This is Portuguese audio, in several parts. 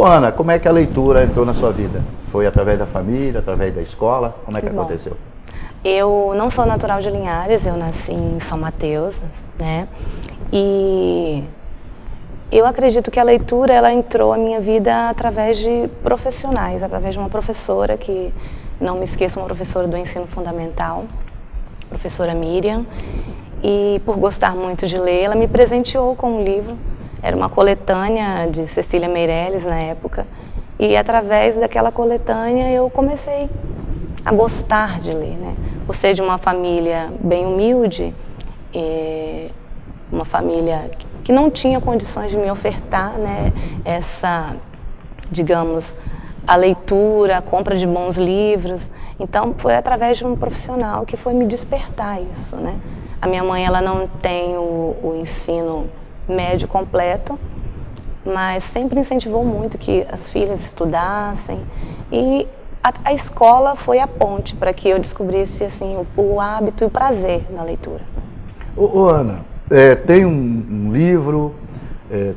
Ô Ana, como é que a leitura entrou na sua vida? Foi através da família, através da escola? Como é que aconteceu? Eu não sou natural de Linhares, eu nasci em São Mateus, né? E eu acredito que a leitura, ela entrou na minha vida através de profissionais, através de uma professora que, não me esqueço, uma professora do ensino fundamental, professora Miriam, e por gostar muito de ler, ela me presenteou com um livro. Era uma coletânea de Cecília Meirelles na época, e através daquela coletânea eu comecei a gostar de ler, né? Por ser de uma família bem humilde, uma família que não tinha condições de me ofertar, né, essa, digamos, a leitura, a compra de bons livros. Então foi através de um profissional que foi me despertar isso, né? A minha mãe, ela não tem o ensino médio completo, mas sempre incentivou muito que as filhas estudassem, e a escola foi a ponte para que eu descobrisse assim, o hábito e o prazer na leitura. Ô Ana, tem um livro,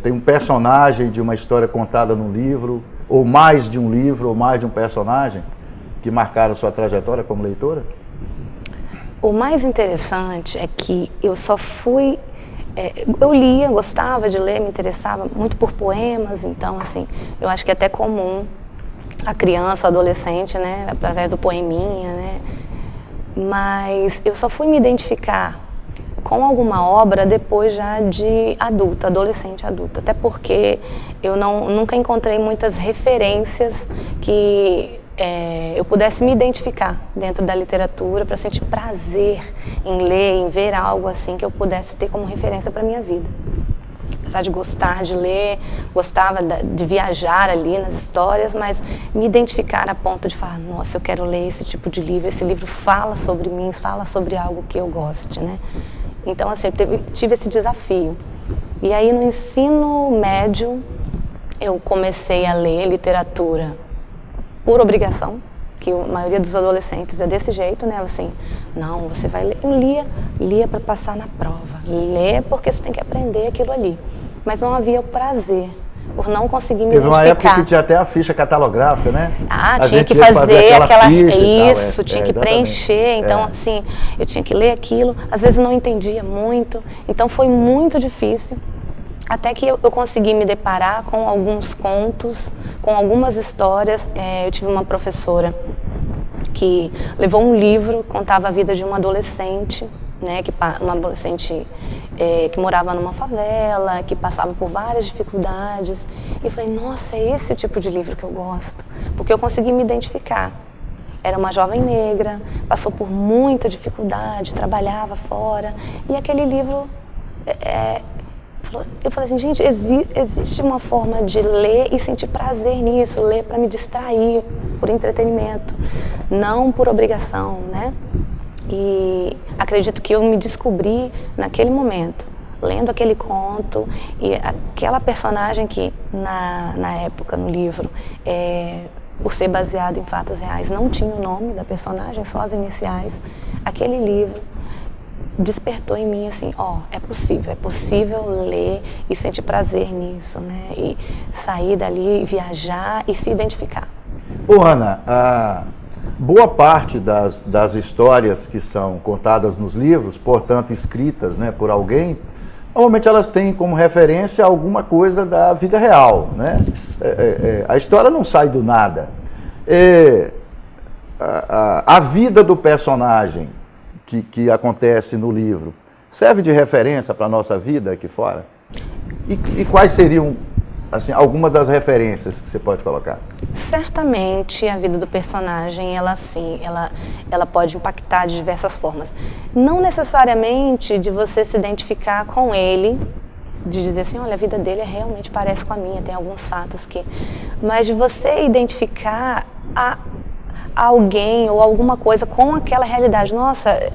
tem um personagem de uma história contada num livro, ou mais de um livro, ou mais de um personagem que marcaram sua trajetória como leitora? O mais interessante é que eu só fui... eu lia, gostava de ler, me interessava muito por poemas, então assim, eu acho que é até comum a criança, o adolescente, né, através do poeminha, né, mas eu só fui me identificar com alguma obra depois já de adulta, adolescente adulta, até porque eu nunca encontrei muitas referências que eu pudesse me identificar dentro da literatura para sentir prazer em ler, em ver algo assim que eu pudesse ter como referência para a minha vida. Apesar de gostar de ler, gostava de viajar ali nas histórias, mas me identificar a ponto de falar, nossa, eu quero ler esse tipo de livro, esse livro fala sobre mim, fala sobre algo que eu goste, né? Então, assim, eu tive esse desafio. E aí, no ensino médio, eu comecei a ler literatura por obrigação, que a maioria dos adolescentes é desse jeito, né? Assim, não, você vai ler. Eu lia para passar na prova. Ler porque você tem que aprender aquilo ali. Mas não havia o prazer, por não conseguir me identificar. Teve uma época que tinha até a ficha catalográfica, né? Tinha que fazer aquela ficha isso, tinha que preencher. Então, assim, eu tinha que ler aquilo. Às vezes não entendia muito. Então, foi muito difícil. Até que eu consegui me deparar com alguns contos, com algumas histórias. Eu tive uma professora que levou um livro, contava a vida de uma adolescente, né, uma adolescente que morava numa favela, que passava por várias dificuldades. E eu falei, nossa, é esse o tipo de livro que eu gosto, porque eu consegui me identificar. Era uma jovem negra, passou por muita dificuldade, trabalhava fora, e aquele livro... eu falei assim, gente, existe uma forma de ler e sentir prazer nisso, ler para me distrair, por entretenimento, não por obrigação, né? E acredito que eu me descobri naquele momento, lendo aquele conto, e aquela personagem que na época, no livro, por ser baseado em fatos reais, não tinha o nome da personagem, só as iniciais. Aquele livro despertou em mim assim, é possível ler e sentir prazer nisso, né? E sair dali, viajar e se identificar. Ô Ana, boa parte das histórias que são contadas nos livros, portanto escritas, né, por alguém, normalmente elas têm como referência alguma coisa da vida real, né? A história não sai do nada. A vida do personagem que acontece no livro serve de referência para a nossa vida aqui fora? E quais seriam, assim, algumas das referências que você pode colocar? Certamente a vida do personagem, ela pode impactar de diversas formas. Não necessariamente de você se identificar com ele, de dizer assim, olha, a vida dele realmente parece com a minha, tem alguns fatos que... Mas de você identificar alguém ou alguma coisa com aquela realidade. Nossa,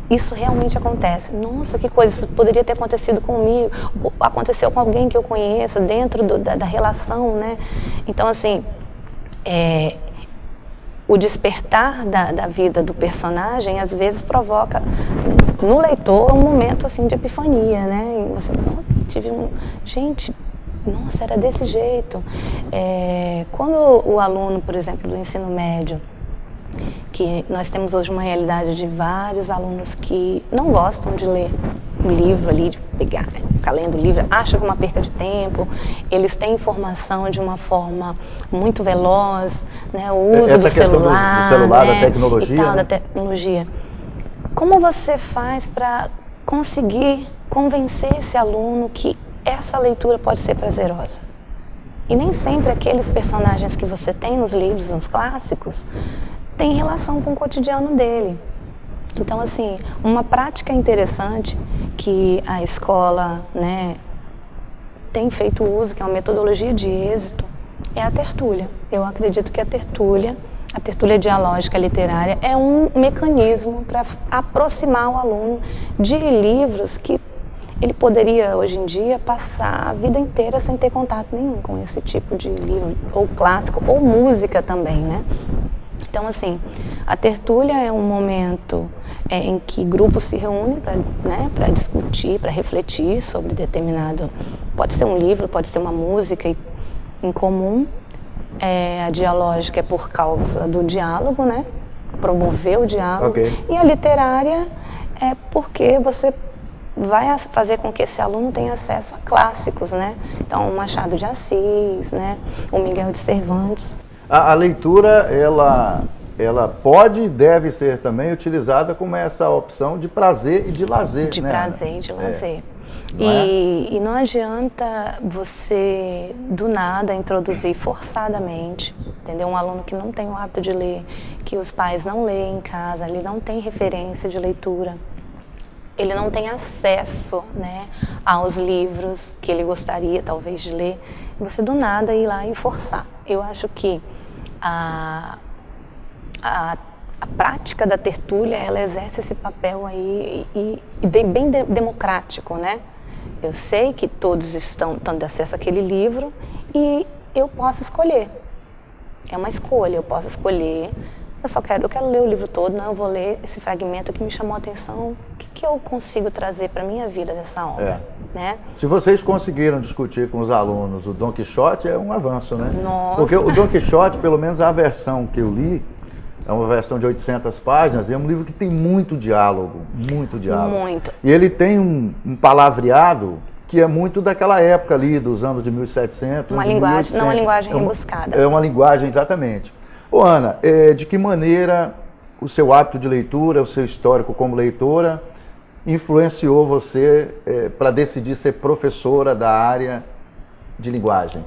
isso realmente acontece. Nossa, que coisa, isso poderia ter acontecido comigo, aconteceu com alguém que eu conheça, dentro da relação, né? Então, assim, o despertar da vida do personagem, às vezes, provoca no leitor um momento, assim, de epifania, né? E você, gente, nossa, era desse jeito. Quando o aluno, por exemplo, do ensino médio, que nós temos hoje uma realidade de vários alunos que não gostam de ler um livro ali, de pegar, ficar lendo o livro, acham que é uma perca de tempo, eles têm informação de uma forma muito veloz, né, o uso do celular, do celular, né, da tecnologia, e tal, né? da tecnologia. Como você faz para conseguir convencer esse aluno que essa leitura pode ser prazerosa? E nem sempre aqueles personagens que você tem nos livros, nos clássicos, têm relação com o cotidiano dele. Então, assim, uma prática interessante que a escola, né, tem feito uso, que é uma metodologia de êxito, é a tertúlia. Eu acredito que a tertúlia dialógica literária, é um mecanismo para aproximar o aluno de livros que ele poderia, hoje em dia, passar a vida inteira sem ter contato nenhum com esse tipo de livro, ou clássico, ou música também, né? Então, assim, a tertúlia é um momento em que grupos se reúnem para discutir, para refletir sobre determinado... Pode ser um livro, pode ser uma música em comum. A dialógica é por causa do diálogo, né? Promover o diálogo. Okay. E a literária é porque você vai fazer com que esse aluno tenha acesso a clássicos, né? Então, o Machado de Assis, né? O Miguel de Cervantes. A leitura, ela pode e deve ser também utilizada como essa opção de prazer e de lazer. De né, prazer Ana? e de lazer. Não é? E não adianta você, do nada, introduzir forçadamente, entendeu? Um aluno que não tem o hábito de ler, que os pais não leem em casa, ele não tem referência de leitura, ele não tem acesso, né, aos livros que ele gostaria, talvez, de ler, você, do nada, ir lá e forçar. Eu acho que a prática da tertúlia, ela exerce esse papel aí bem democrático, né? Eu sei que todos estão tendo acesso àquele livro e eu posso escolher. É uma escolha, eu posso escolher. Eu quero ler o livro todo, não, eu vou ler esse fragmento que me chamou a atenção. O que eu consigo trazer para a minha vida dessa obra, né? Se vocês conseguiram discutir com os alunos o Dom Quixote, é um avanço, né? Nossa. Porque o Dom Quixote, pelo menos a versão que eu li, é uma versão de 800 páginas, é um livro que tem muito diálogo, muito diálogo. Muito. E ele tem um palavreado que é muito daquela época ali, dos anos de 1700, Uma de linguagem, 1800. não uma linguagem rebuscada. É uma linguagem, exatamente. Ô Ana, de que maneira o seu hábito de leitura, o seu histórico como leitora, influenciou você para decidir ser professora da área de linguagem?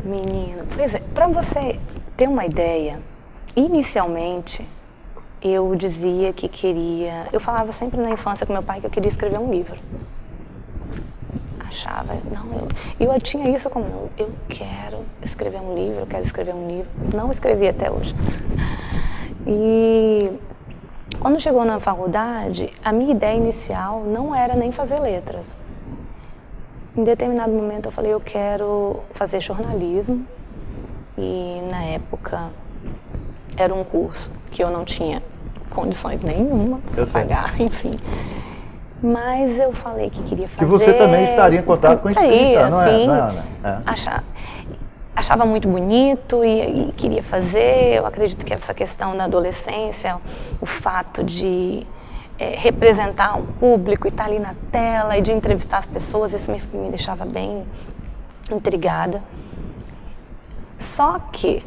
Menino, pois é, para você ter uma ideia, inicialmente eu dizia que queria, eu falava sempre na infância com meu pai que eu queria escrever um livro. Achava, não, eu tinha isso como, eu quero escrever um livro, eu quero escrever um livro. Não escrevi até hoje. E quando chegou na faculdade, a minha ideia inicial não era nem fazer letras. Em determinado momento eu falei, eu quero fazer jornalismo. E na época era um curso que eu não tinha condições nenhuma para pagar, enfim. Mas eu falei que queria fazer... Que você também estaria em contato com a escrita, não é, Ana? Achava muito bonito e queria fazer. Eu acredito que essa questão da adolescência, o fato de representar um público e estar ali na tela e de entrevistar as pessoas, isso me deixava bem intrigada. Só que,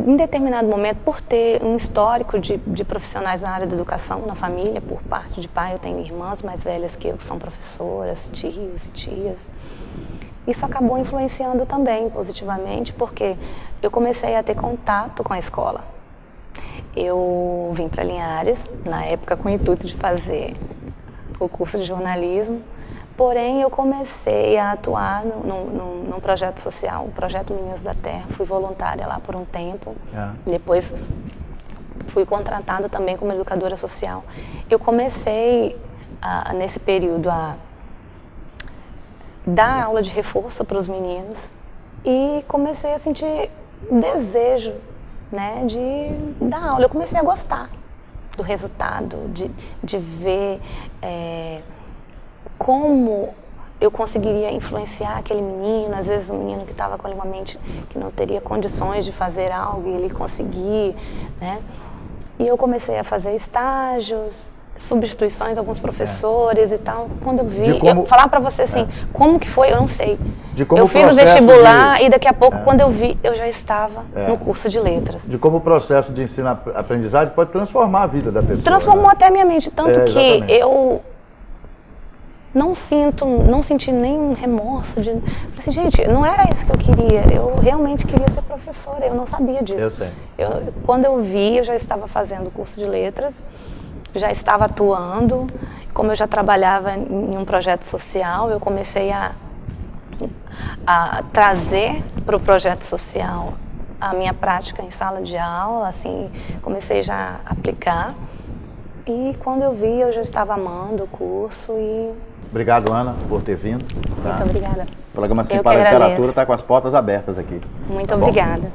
em determinado momento, por ter um histórico de profissionais na área da educação, na família, por parte de pai, eu tenho irmãs mais velhas que eu, que são professoras, tios e tias, isso acabou influenciando também positivamente, porque eu comecei a ter contato com a escola. Eu vim para Linhares, na época com o intuito de fazer o curso de jornalismo, porém eu comecei a atuar num projeto social, o Projeto Meninas da Terra, fui voluntária lá por um tempo, depois fui contratada também como educadora social. Eu comecei, nesse período, a dar aula de reforço para os meninos e comecei a sentir desejo, né, de dar aula. Eu comecei a gostar do resultado, de ver como eu conseguiria influenciar aquele menino, às vezes um menino que estava com uma mente que não teria condições de fazer algo e ele conseguir, né? E eu comecei a fazer estágios, substituições de alguns professores e tal. Quando eu vi, eu falar para você assim, como que foi, eu não sei. Eu fiz o vestibular e daqui a pouco, quando eu vi, eu já estava no curso de letras. De como o processo de ensino-aprendizagem pode transformar a vida da pessoa. Transformou até a minha mente, tanto que eu não senti nenhum remorso de... Assim, gente, não era isso que eu queria. Eu realmente queria ser professora, eu não sabia disso. Eu sei. Quando eu vi, eu já estava fazendo o curso de letras, já estava atuando. Como eu já trabalhava em um projeto social, eu comecei a trazer para o projeto social a minha prática em sala de aula, assim, comecei já a aplicar. E quando eu vi, eu já estava amando o curso e... Obrigado, Ana, por ter vindo. Tá? Muito obrigada. O programa Sim para a Literatura está com as portas abertas aqui. Muito obrigada.